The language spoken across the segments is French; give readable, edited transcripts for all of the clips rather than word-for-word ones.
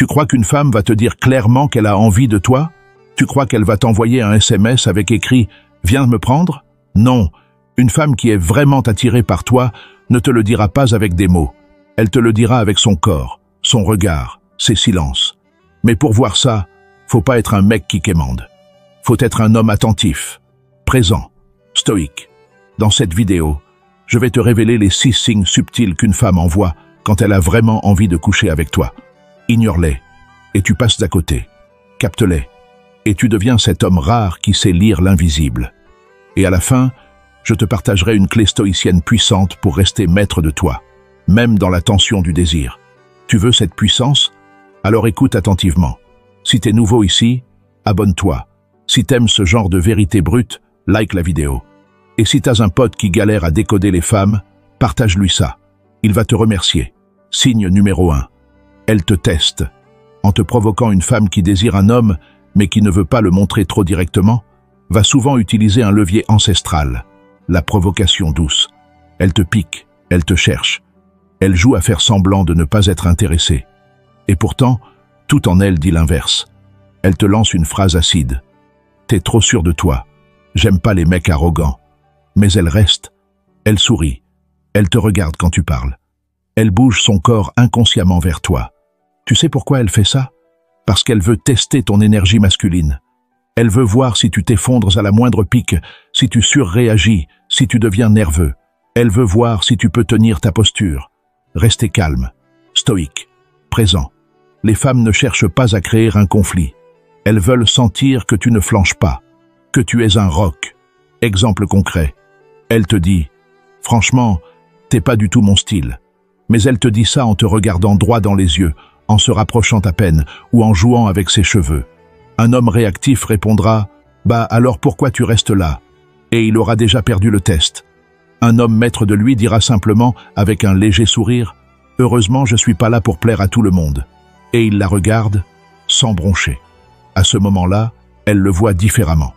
Tu crois qu'une femme va te dire clairement qu'elle a envie de toi? Tu crois qu'elle va t'envoyer un SMS avec écrit « Viens me prendre » ? Non, une femme qui est vraiment attirée par toi ne te le dira pas avec des mots. Elle te le dira avec son corps, son regard, ses silences. Mais pour voir ça, faut pas être un mec qui quémande. Faut être un homme attentif, présent, stoïque. Dans cette vidéo, je vais te révéler les 6 signes subtils qu'une femme envoie quand elle a vraiment envie de coucher avec toi. Ignore-les, et tu passes à côté. Capte-les, et tu deviens cet homme rare qui sait lire l'invisible. Et à la fin, je te partagerai une clé stoïcienne puissante pour rester maître de toi, même dans la tension du désir. Tu veux cette puissance? Alors écoute attentivement. Si t'es nouveau ici, abonne-toi. Si t'aimes ce genre de vérité brute, like la vidéo. Et si t'as un pote qui galère à décoder les femmes, partage-lui ça. Il va te remercier. Signe numéro 1. Elle te teste. En te provoquant, une femme qui désire un homme, mais qui ne veut pas le montrer trop directement, va souvent utiliser un levier ancestral, la provocation douce. Elle te pique, elle te cherche. Elle joue à faire semblant de ne pas être intéressée. Et pourtant, tout en elle dit l'inverse. Elle te lance une phrase acide. T'es trop sûr de toi. J'aime pas les mecs arrogants. Mais elle reste. Elle sourit. Elle te regarde quand tu parles. Elle bouge son corps inconsciemment vers toi. Tu sais pourquoi elle fait ça? Parce qu'elle veut tester ton énergie masculine. Elle veut voir si tu t'effondres à la moindre pique, si tu surréagis, si tu deviens nerveux. Elle veut voir si tu peux tenir ta posture. Restez calme, stoïque, présent. Les femmes ne cherchent pas à créer un conflit. Elles veulent sentir que tu ne flanches pas, que tu es un roc. Exemple concret. Elle te dit « Franchement, t'es pas du tout mon style ». Mais elle te dit ça en te regardant droit dans les yeux, en se rapprochant à peine ou en jouant avec ses cheveux. Un homme réactif répondra « Bah alors pourquoi tu restes là ?» Et il aura déjà perdu le test. Un homme maître de lui dira simplement, avec un léger sourire « Heureusement, je suis pas là pour plaire à tout le monde ». Et il la regarde, sans broncher. À ce moment-là, elle le voit différemment.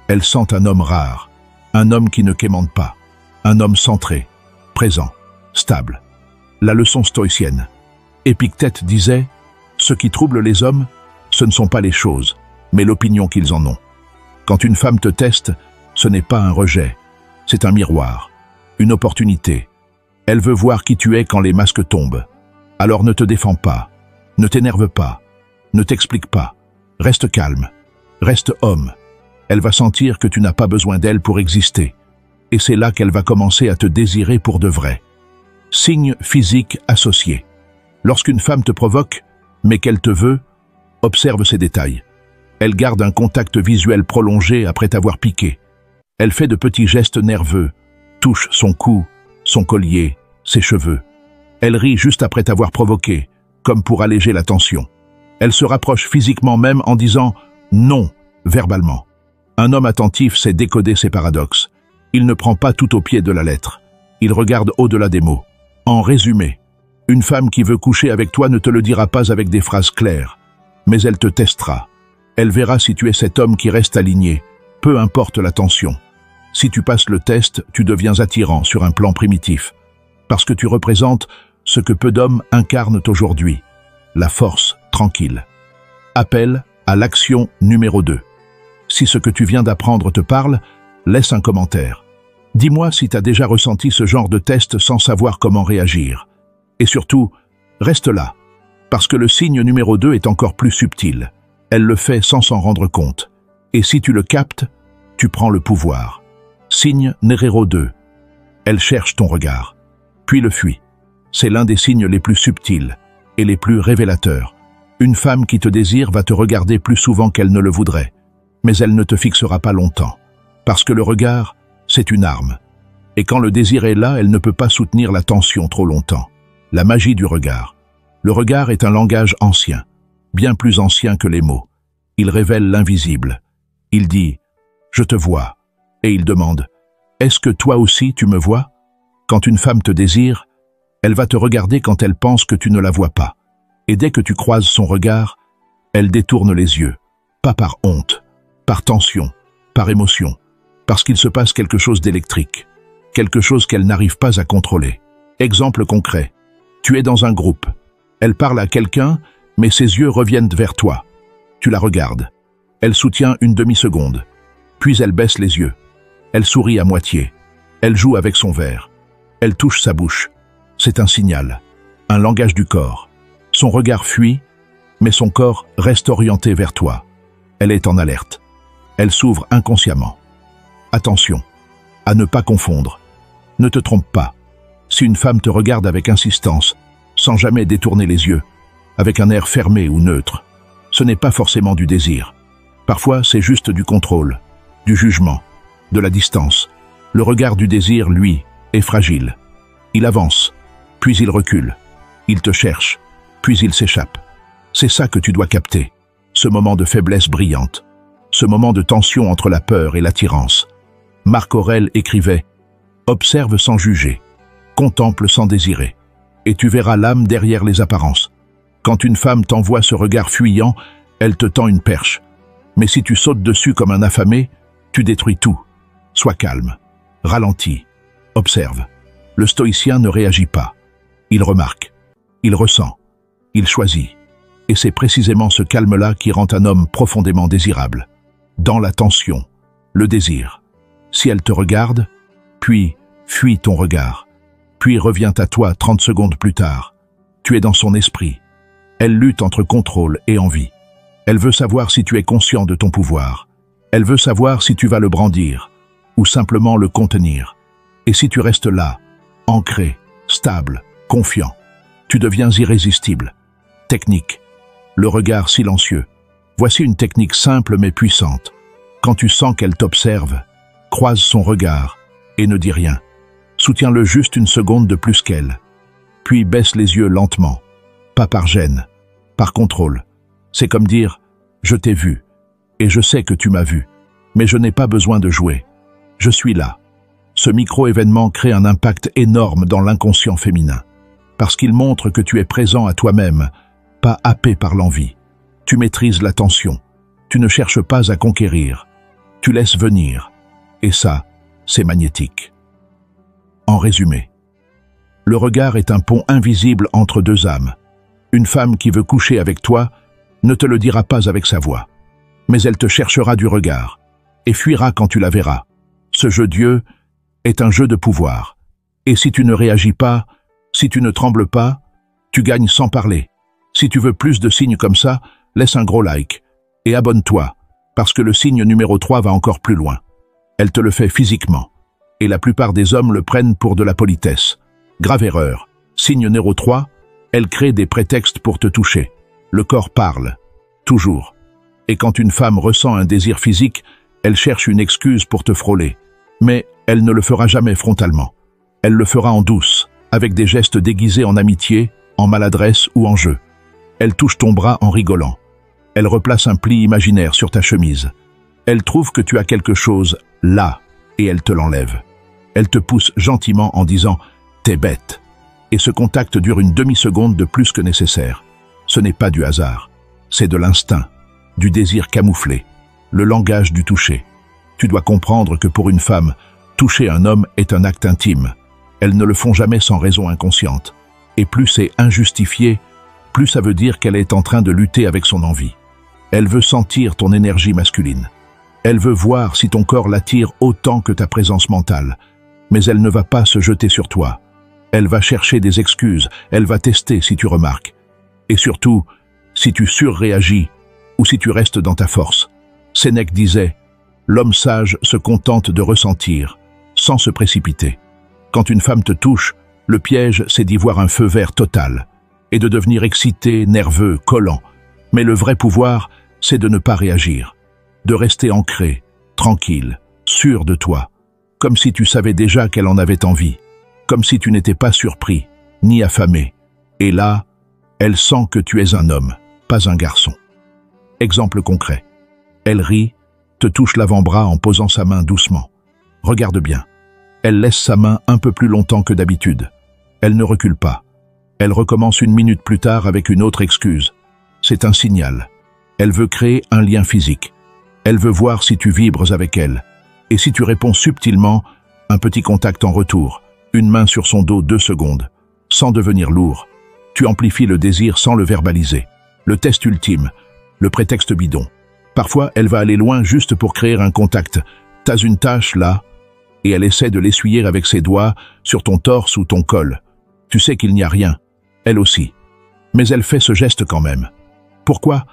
Elle sent un homme rare, un homme qui ne quémande pas, un homme centré, présent, stable. La leçon stoïcienne. Épictète disait « Ce qui trouble les hommes, ce ne sont pas les choses, mais l'opinion qu'ils en ont. Quand une femme te teste, ce n'est pas un rejet, c'est un miroir, une opportunité. Elle veut voir qui tu es quand les masques tombent. Alors ne te défends pas, ne t'énerve pas, ne t'explique pas, reste calme, reste homme. Elle va sentir que tu n'as pas besoin d'elle pour exister. Et c'est là qu'elle va commencer à te désirer pour de vrai. Signe physique associé. Lorsqu'une femme te provoque, mais qu'elle te veut, observe ces détails. Elle garde un contact visuel prolongé après t'avoir piqué. Elle fait de petits gestes nerveux, touche son cou, son collier, ses cheveux. Elle rit juste après t'avoir provoqué, comme pour alléger la tension. Elle se rapproche physiquement même en disant « non » verbalement. Un homme attentif sait décoder ses paradoxes. Il ne prend pas tout au pied de la lettre. Il regarde au-delà des mots. En résumé, une femme qui veut coucher avec toi ne te le dira pas avec des phrases claires, mais elle te testera. Elle verra si tu es cet homme qui reste aligné, peu importe la tension. Si tu passes le test, tu deviens attirant sur un plan primitif, parce que tu représentes ce que peu d'hommes incarnent aujourd'hui, la force tranquille. Appel à l'action numéro 2. Si ce que tu viens d'apprendre te parle, laisse un commentaire. Dis-moi si tu as déjà ressenti ce genre de test sans savoir comment réagir. Et surtout, reste là, parce que le signe numéro 2 est encore plus subtil. Elle le fait sans s'en rendre compte. Et si tu le captes, tu prends le pouvoir. Signe numéro 2. Elle cherche ton regard, puis le fuit. C'est l'un des signes les plus subtils et les plus révélateurs. Une femme qui te désire va te regarder plus souvent qu'elle ne le voudrait, mais elle ne te fixera pas longtemps. Parce que le regard, c'est une arme. Et quand le désir est là, elle ne peut pas soutenir la tension trop longtemps. La magie du regard. Le regard est un langage ancien, bien plus ancien que les mots. Il révèle l'invisible. Il dit « Je te vois » et il demande « Est-ce que toi aussi tu me vois ?» Quand une femme te désire, elle va te regarder quand elle pense que tu ne la vois pas. Et dès que tu croises son regard, elle détourne les yeux, pas par honte, par tension, par émotion, parce qu'il se passe quelque chose d'électrique, quelque chose qu'elle n'arrive pas à contrôler. Exemple concret, tu es dans un groupe, elle parle à quelqu'un Mais ses yeux reviennent vers toi. Tu la regardes. Elle soutient une demi-seconde. Puis elle baisse les yeux. Elle sourit à moitié. Elle joue avec son verre. Elle touche sa bouche. C'est un signal, un langage du corps. Son regard fuit, mais son corps reste orienté vers toi. Elle est en alerte. Elle s'ouvre inconsciemment. Attention, à ne pas confondre. Ne te trompe pas. Si une femme te regarde avec insistance, sans jamais détourner les yeux, avec un air fermé ou neutre, ce n'est pas forcément du désir. Parfois, c'est juste du contrôle, du jugement, de la distance. Le regard du désir, lui, est fragile. Il avance, puis il recule. Il te cherche, puis il s'échappe. C'est ça que tu dois capter, ce moment de faiblesse brillante, ce moment de tension entre la peur et l'attirance. Marc Aurèle écrivait « Observe sans juger, contemple sans désirer, et tu verras l'âme derrière les apparences. Quand une femme t'envoie ce regard fuyant, elle te tend une perche. Mais si tu sautes dessus comme un affamé, tu détruis tout. Sois calme, ralentis, observe. Le stoïcien ne réagit pas. Il remarque, il ressent, il choisit. Et c'est précisément ce calme-là qui rend un homme profondément désirable. Dans la tension, le désir. Si elle te regarde, puis fuit ton regard, puis revient à toi 30 secondes plus tard. Tu es dans son esprit. Elle lutte entre contrôle et envie. Elle veut savoir si tu es conscient de ton pouvoir. Elle veut savoir si tu vas le brandir, ou simplement le contenir. Et si tu restes là, ancré, stable, confiant, tu deviens irrésistible. Technique. Le regard silencieux. Voici une technique simple mais puissante. Quand tu sens qu'elle t'observe, croise son regard et ne dis rien. Soutiens-le juste une seconde de plus qu'elle. Puis baisse les yeux lentement. Pas par gêne, par contrôle. C'est comme dire « Je t'ai vu, et je sais que tu m'as vu, mais je n'ai pas besoin de jouer. Je suis là ». Ce micro-événement crée un impact énorme dans l'inconscient féminin, parce qu'il montre que tu es présent à toi-même, pas happé par l'envie. Tu maîtrises l'attention, tu ne cherches pas à conquérir, tu laisses venir, et ça, c'est magnétique. En résumé, le regard est un pont invisible entre deux âmes. Une femme qui veut coucher avec toi ne te le dira pas avec sa voix, mais elle te cherchera du regard et fuira quand tu la verras. Ce jeu d'yeux est un jeu de pouvoir. Et si tu ne réagis pas, si tu ne trembles pas, tu gagnes sans parler. Si tu veux plus de signes comme ça, laisse un gros like et abonne-toi, parce que le signe numéro 3 va encore plus loin. Elle te le fait physiquement, et la plupart des hommes le prennent pour de la politesse. Grave erreur. Signe numéro 3, elle crée des prétextes pour te toucher. Le corps parle, toujours. Et quand une femme ressent un désir physique, elle cherche une excuse pour te frôler. Mais elle ne le fera jamais frontalement. Elle le fera en douce, avec des gestes déguisés en amitié, en maladresse ou en jeu. Elle touche ton bras en rigolant. Elle replace un pli imaginaire sur ta chemise. Elle trouve que tu as quelque chose là, et elle te l'enlève. Elle te pousse gentiment en disant « T'es bête ». Et ce contact dure une demi-seconde de plus que nécessaire. Ce n'est pas du hasard, c'est de l'instinct, du désir camouflé, le langage du toucher. Tu dois comprendre que pour une femme, toucher un homme est un acte intime. Elles ne le font jamais sans raison inconsciente. Et plus c'est injustifié, plus ça veut dire qu'elle est en train de lutter avec son envie. Elle veut sentir ton énergie masculine. Elle veut voir si ton corps l'attire autant que ta présence mentale. Mais elle ne va pas se jeter sur toi. Elle va chercher des excuses, elle va tester si tu remarques. Et surtout, si tu surréagis ou si tu restes dans ta force. Sénèque disait « L'homme sage se contente de ressentir, sans se précipiter. Quand une femme te touche, le piège, c'est d'y voir un feu vert total et de devenir excité, nerveux, collant. Mais le vrai pouvoir, c'est de ne pas réagir, de rester ancré, tranquille, sûr de toi, comme si tu savais déjà qu'elle en avait envie, comme si tu n'étais pas surpris, ni affamé. Et là, elle sent que tu es un homme, pas un garçon. Exemple concret. Elle rit, te touche l'avant-bras en posant sa main doucement. Regarde bien. Elle laisse sa main un peu plus longtemps que d'habitude. Elle ne recule pas. Elle recommence une minute plus tard avec une autre excuse. C'est un signal. Elle veut créer un lien physique. Elle veut voir si tu vibres avec elle. Et si tu réponds subtilement, un petit contact en retour, une main sur son dos 2 secondes, sans devenir lourd. Tu amplifies le désir sans le verbaliser. Le test ultime, le prétexte bidon. Parfois, elle va aller loin juste pour créer un contact. T'as une tache là, et elle essaie de l'essuyer avec ses doigts sur ton torse ou ton col. Tu sais qu'il n'y a rien, elle aussi. Mais elle fait ce geste quand même. Pourquoi?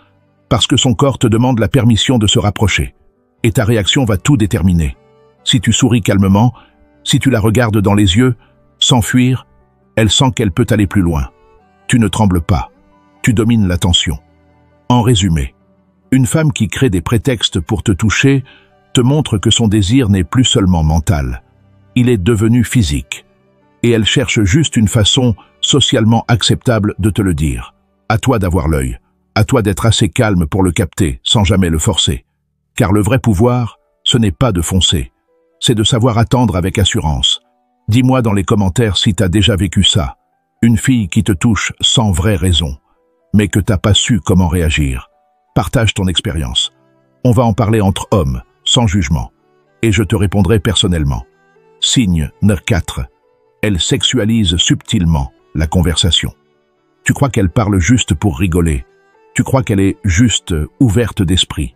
Parce que son corps te demande la permission de se rapprocher. Et ta réaction va tout déterminer. Si tu souris calmement, si tu la regardes dans les yeux, sans fuir, elle sent qu'elle peut aller plus loin. Tu ne trembles pas. Tu domines la tension. En résumé, une femme qui crée des prétextes pour te toucher te montre que son désir n'est plus seulement mental. Il est devenu physique. Et elle cherche juste une façon socialement acceptable de te le dire. À toi d'avoir l'œil. À toi d'être assez calme pour le capter, sans jamais le forcer. Car le vrai pouvoir, ce n'est pas de foncer. C'est de savoir attendre avec assurance. Dis-moi dans les commentaires si t'as déjà vécu ça. Une fille qui te touche sans vraie raison, mais que t'as pas su comment réagir. Partage ton expérience. On va en parler entre hommes, sans jugement. Et je te répondrai personnellement. Signe 4. Elle sexualise subtilement la conversation. Tu crois qu'elle parle juste pour rigoler. Tu crois qu'elle est juste ouverte d'esprit.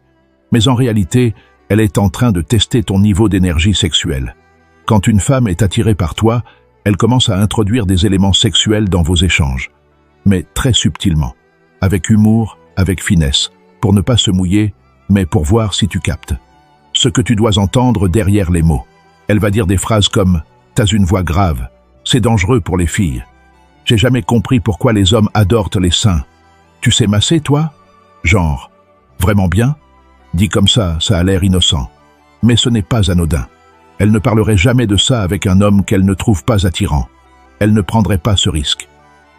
Mais en réalité, elle est en train de tester ton niveau d'énergie sexuelle. Quand une femme est attirée par toi, elle commence à introduire des éléments sexuels dans vos échanges. Mais très subtilement, avec humour, avec finesse, pour ne pas se mouiller, mais pour voir si tu captes. Ce que tu dois entendre derrière les mots. Elle va dire des phrases comme « T'as une voix grave, c'est dangereux pour les filles. J'ai jamais compris pourquoi les hommes adorent les seins. Tu sais masser, toi ?» Genre « Vraiment bien ?» Dit comme ça a l'air innocent. Mais ce n'est pas anodin. Elle ne parlerait jamais de ça avec un homme qu'elle ne trouve pas attirant. Elle ne prendrait pas ce risque.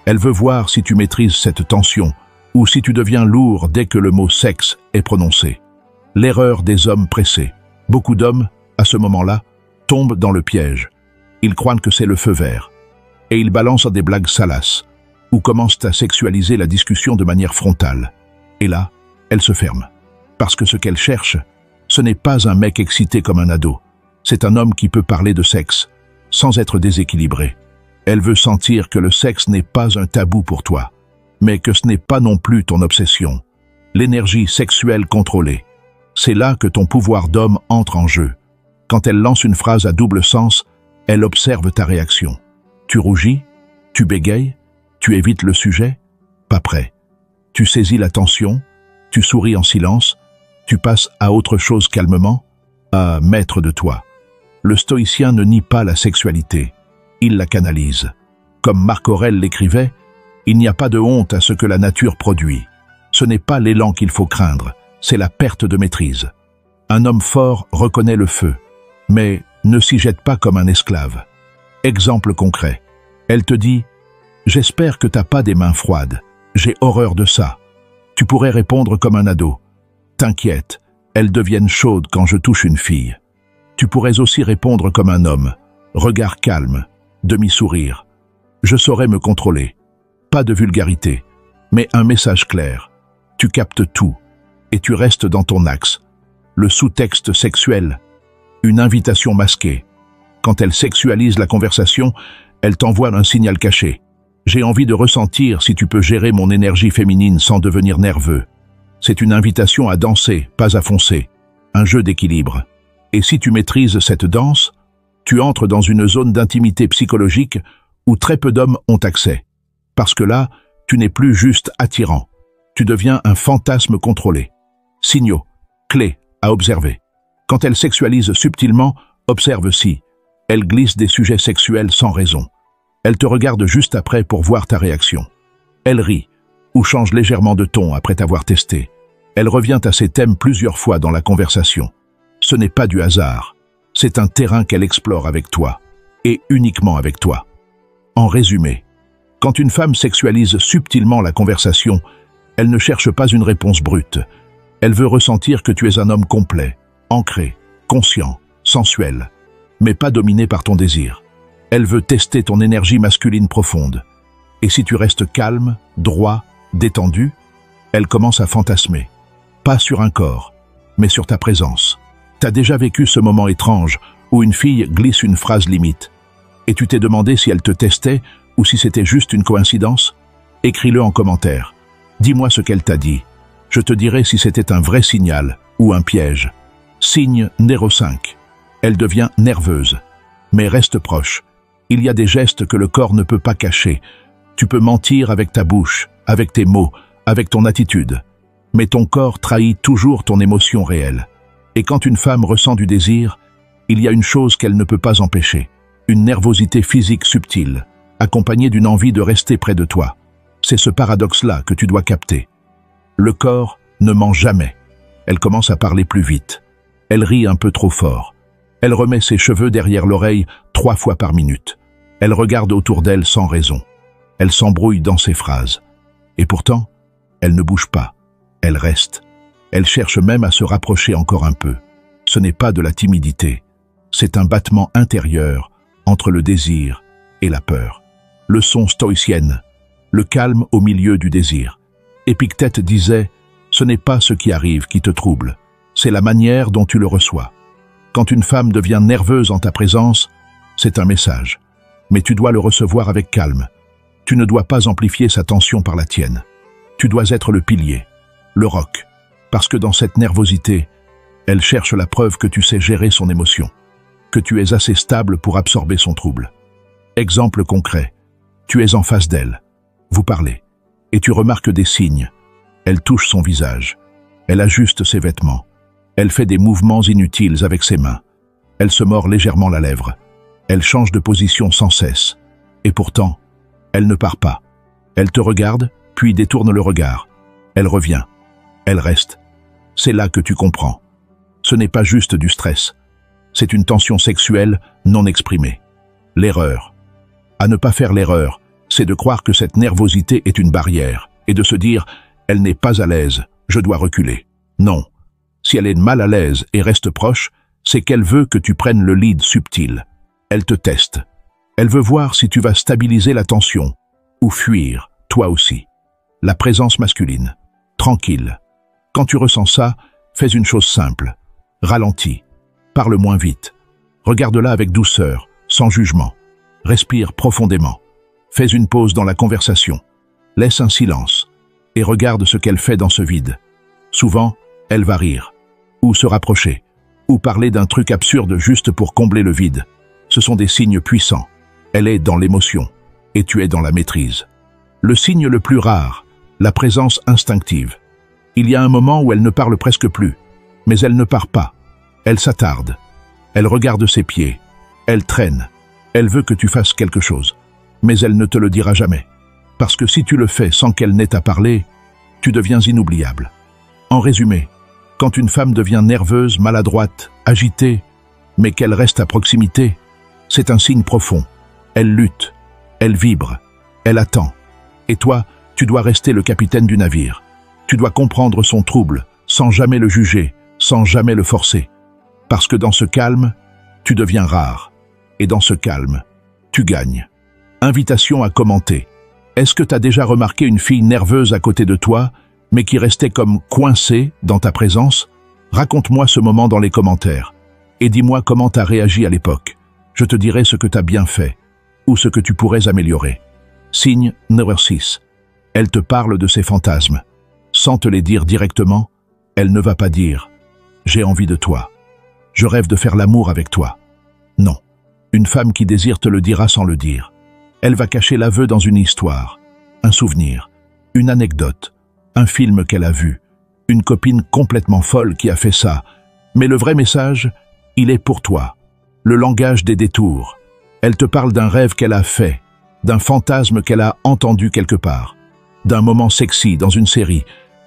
Elle veut voir si tu maîtrises cette tension ou si tu deviens lourd dès que le mot sexe est prononcé. L'erreur des hommes pressés. Beaucoup d'hommes, à ce moment-là, tombent dans le piège. Ils croient que c'est le feu vert. Et ils balancent des blagues salaces ou commencent à sexualiser la discussion de manière frontale. Et là, elle se ferme. Parce que ce qu'elle cherche, ce n'est pas un mec excité comme un ado. C'est un homme qui peut parler de sexe, sans être déséquilibré. Elle veut sentir que le sexe n'est pas un tabou pour toi, mais que ce n'est pas non plus ton obsession. L'énergie sexuelle contrôlée. C'est là que ton pouvoir d'homme entre en jeu. Quand elle lance une phrase à double sens, elle observe ta réaction. Tu rougis? Tu bégayes? Tu évites le sujet? Pas prêt. Tu saisis la tension? Tu souris en silence? Tu passes à autre chose calmement? À maître de toi. Le stoïcien ne nie pas la sexualité. Il la canalise. Comme Marc Aurèle l'écrivait, il n'y a pas de honte à ce que la nature produit. Ce n'est pas l'élan qu'il faut craindre, c'est la perte de maîtrise. Un homme fort reconnaît le feu, mais ne s'y jette pas comme un esclave. Exemple concret. Elle te dit « J'espère que t'as pas des mains froides. J'ai horreur de ça. » Tu pourrais répondre comme un ado. « T'inquiète, elles deviennent chaudes quand je touche une fille. » Tu pourrais aussi répondre comme un homme. Regard calme, demi-sourire. Je saurais me contrôler. Pas de vulgarité, mais un message clair. Tu captes tout, et tu restes dans ton axe. Le sous-texte sexuel. Une invitation masquée. Quand elle sexualise la conversation, elle t'envoie un signal caché. J'ai envie de ressentir si tu peux gérer mon énergie féminine sans devenir nerveux. C'est une invitation à danser, pas à foncer. Un jeu d'équilibre. Et si tu maîtrises cette danse, tu entres dans une zone d'intimité psychologique où très peu d'hommes ont accès. Parce que là, tu n'es plus juste attirant. Tu deviens un fantasme contrôlé. Signaux, clés à observer. Quand elle sexualise subtilement, observe si elle glisse des sujets sexuels sans raison. Elle te regarde juste après pour voir ta réaction. Elle rit ou change légèrement de ton après t'avoir testé. Elle revient à ces thèmes plusieurs fois dans la conversation. Ce n'est pas du hasard. C'est un terrain qu'elle explore avec toi, et uniquement avec toi. En résumé, quand une femme sexualise subtilement la conversation, elle ne cherche pas une réponse brute. Elle veut ressentir que tu es un homme complet, ancré, conscient, sensuel, mais pas dominé par ton désir. Elle veut tester ton énergie masculine profonde. Et si tu restes calme, droit, détendu, elle commence à fantasmer. Pas sur un corps, mais sur ta présence. T'as déjà vécu ce moment étrange où une fille glisse une phrase limite. Et tu t'es demandé si elle te testait ou si c'était juste une coïncidence? Écris-le en commentaire. Dis-moi ce qu'elle t'a dit. Je te dirai si c'était un vrai signal ou un piège. Signe numéro 5. Elle devient nerveuse. Mais reste proche. Il y a des gestes que le corps ne peut pas cacher. Tu peux mentir avec ta bouche, avec tes mots, avec ton attitude. Mais ton corps trahit toujours ton émotion réelle. Et quand une femme ressent du désir, il y a une chose qu'elle ne peut pas empêcher. Une nervosité physique subtile, accompagnée d'une envie de rester près de toi. C'est ce paradoxe-là que tu dois capter. Le corps ne ment jamais. Elle commence à parler plus vite. Elle rit un peu trop fort. Elle remet ses cheveux derrière l'oreille 3 fois par minute. Elle regarde autour d'elle sans raison. Elle s'embrouille dans ses phrases. Et pourtant, elle ne bouge pas. Elle reste. Elle cherche même à se rapprocher encore un peu. Ce n'est pas de la timidité. C'est un battement intérieur entre le désir et la peur. Leçon stoïcienne. Le calme au milieu du désir. Épictète disait « Ce n'est pas ce qui arrive qui te trouble, c'est la manière dont tu le reçois. » Quand une femme devient nerveuse en ta présence, c'est un message. Mais tu dois le recevoir avec calme. Tu ne dois pas amplifier sa tension par la tienne. Tu dois être le pilier, le roc. Parce que dans cette nervosité, elle cherche la preuve que tu sais gérer son émotion, que tu es assez stable pour absorber son trouble. Exemple concret, tu es en face d'elle, vous parlez, et tu remarques des signes. Elle touche son visage, elle ajuste ses vêtements, elle fait des mouvements inutiles avec ses mains, elle se mord légèrement la lèvre, elle change de position sans cesse, et pourtant, elle ne part pas. Elle te regarde, puis détourne le regard. Elle revient, elle reste. C'est là que tu comprends. Ce n'est pas juste du stress, c'est une tension sexuelle non exprimée. L'erreur. À ne pas faire l'erreur, c'est de croire que cette nervosité est une barrière, et de se dire « elle n'est pas à l'aise, je dois reculer ». Non. Si elle est mal à l'aise et reste proche, c'est qu'elle veut que tu prennes le lead subtil. Elle te teste. Elle veut voir si tu vas stabiliser la tension, ou fuir, toi aussi. La présence masculine. Tranquille. Quand tu ressens ça, fais une chose simple. Ralentis. Parle moins vite. Regarde-la avec douceur, sans jugement. Respire profondément. Fais une pause dans la conversation. Laisse un silence. Et regarde ce qu'elle fait dans ce vide. Souvent, elle va rire. Ou se rapprocher. Ou parler d'un truc absurde juste pour combler le vide. Ce sont des signes puissants. Elle est dans l'émotion. Et tu es dans la maîtrise. Le signe le plus rare, la présence instinctive. Il y a un moment où elle ne parle presque plus. Mais elle ne part pas. Elle s'attarde. Elle regarde ses pieds. Elle traîne. Elle veut que tu fasses quelque chose. Mais elle ne te le dira jamais. Parce que si tu le fais sans qu'elle n'ait à parler, tu deviens inoubliable. En résumé, quand une femme devient nerveuse, maladroite, agitée, mais qu'elle reste à proximité, c'est un signe profond. Elle lutte, elle vibre, elle attend. Et toi, tu dois rester le capitaine du navire. Tu dois comprendre son trouble, sans jamais le juger, sans jamais le forcer. Parce que dans ce calme, tu deviens rare. Et dans ce calme, tu gagnes. Invitation à commenter. Est-ce que tu as déjà remarqué une fille nerveuse à côté de toi, mais qui restait comme coincée dans ta présence? Raconte-moi ce moment dans les commentaires. Et dis-moi comment tu as réagi à l'époque. Je te dirai ce que tu as bien fait, ou ce que tu pourrais améliorer. Signe numéro 6. Elle te parle de ses fantasmes. Sans te les dire directement, elle ne va pas dire « J'ai envie de toi. Je rêve de faire l'amour avec toi. » Non. Une femme qui désire te le dira sans le dire. Elle va cacher l'aveu dans une histoire, un souvenir, une anecdote, un film qu'elle a vu, une copine complètement folle qui a fait ça. Mais le vrai message, il est pour toi. Le langage des détours. Elle te parle d'un rêve qu'elle a fait, d'un fantasme qu'elle a entendu quelque part, d'un moment sexy dans une série,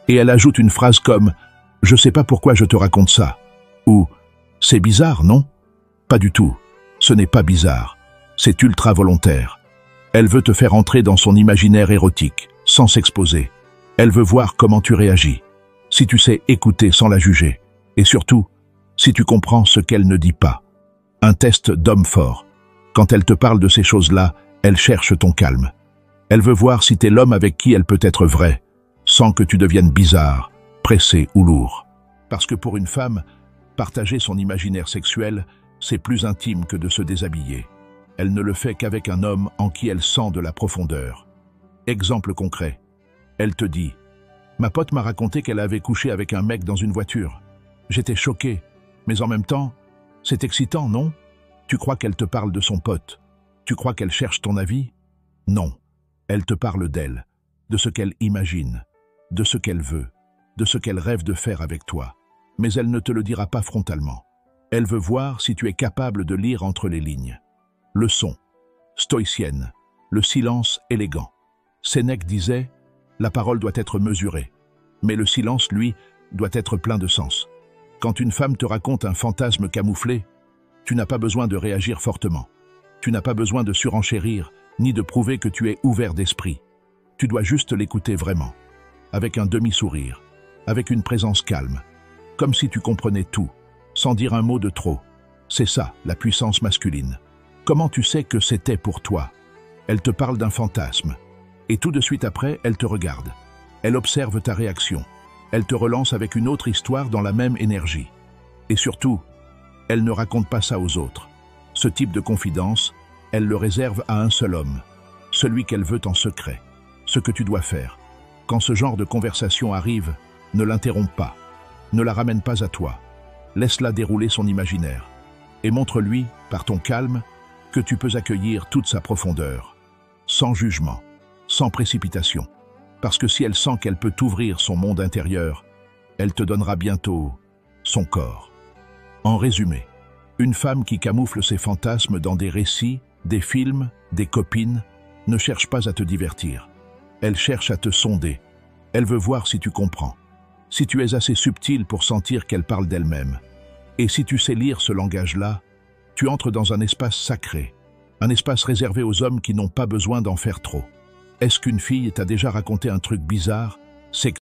et elle ajoute une phrase comme « Je sais pas pourquoi je te raconte ça » ou « C'est bizarre, non ?» Pas du tout. Ce n'est pas bizarre. C'est ultra volontaire. Elle veut te faire entrer dans son imaginaire érotique, sans s'exposer. Elle veut voir comment tu réagis, si tu sais écouter sans la juger, et surtout, si tu comprends ce qu'elle ne dit pas. Un test d'homme fort. Quand elle te parle de ces choses-là, elle cherche ton calme. Elle veut voir si t'es l'homme avec qui elle peut être vraie, sans que tu deviennes bizarre, pressé ou lourd. Parce que pour une femme, partager son imaginaire sexuel, c'est plus intime que de se déshabiller. Elle ne le fait qu'avec un homme en qui elle sent de la profondeur. Exemple concret. Elle te dit Ma pote m'a raconté qu'elle avait couché avec un mec dans une voiture. J'étais choqué, mais en même temps, c'est excitant, non? Tu crois qu'elle te parle de son pote? Tu crois qu'elle cherche ton avis? Non, elle te parle d'elle, de ce qu'elle imagine, de ce qu'elle veut, de ce qu'elle rêve de faire avec toi. Mais elle ne te le dira pas frontalement. Elle veut voir si tu es capable de lire entre les lignes. Leçon. Stoïcienne. Le silence élégant. Sénèque disait « La parole doit être mesurée ». Mais le silence, lui, doit être plein de sens. Quand une femme te raconte un fantasme camouflé, tu n'as pas besoin de réagir fortement. Tu n'as pas besoin de surenchérir, ni de prouver que tu es ouvert d'esprit. Tu dois juste l'écouter vraiment, avec un demi-sourire, avec une présence calme, comme si tu comprenais tout, sans dire un mot de trop. C'est ça, la puissance masculine. Comment tu sais que c'était pour toi? Elle te parle d'un fantasme, et tout de suite après, elle te regarde. Elle observe ta réaction. Elle te relance avec une autre histoire dans la même énergie. Et surtout, elle ne raconte pas ça aux autres. Ce type de confidence, elle le réserve à un seul homme, celui qu'elle veut en secret. Ce que tu dois faire, quand ce genre de conversation arrive, ne l'interromps pas, ne la ramène pas à toi. Laisse-la dérouler son imaginaire et montre-lui, par ton calme, que tu peux accueillir toute sa profondeur, sans jugement, sans précipitation. Parce que si elle sent qu'elle peut t'ouvrir son monde intérieur, elle te donnera bientôt son corps. En résumé, une femme qui camoufle ses fantasmes dans des récits, des films, des copines, ne cherche pas à te divertir. Elle cherche à te sonder. Elle veut voir si tu comprends, si tu es assez subtil pour sentir qu'elle parle d'elle-même. Et si tu sais lire ce langage-là, tu entres dans un espace sacré, un espace réservé aux hommes qui n'ont pas besoin d'en faire trop. Est-ce qu'une fille t'a déjà raconté un truc bizarre? C'est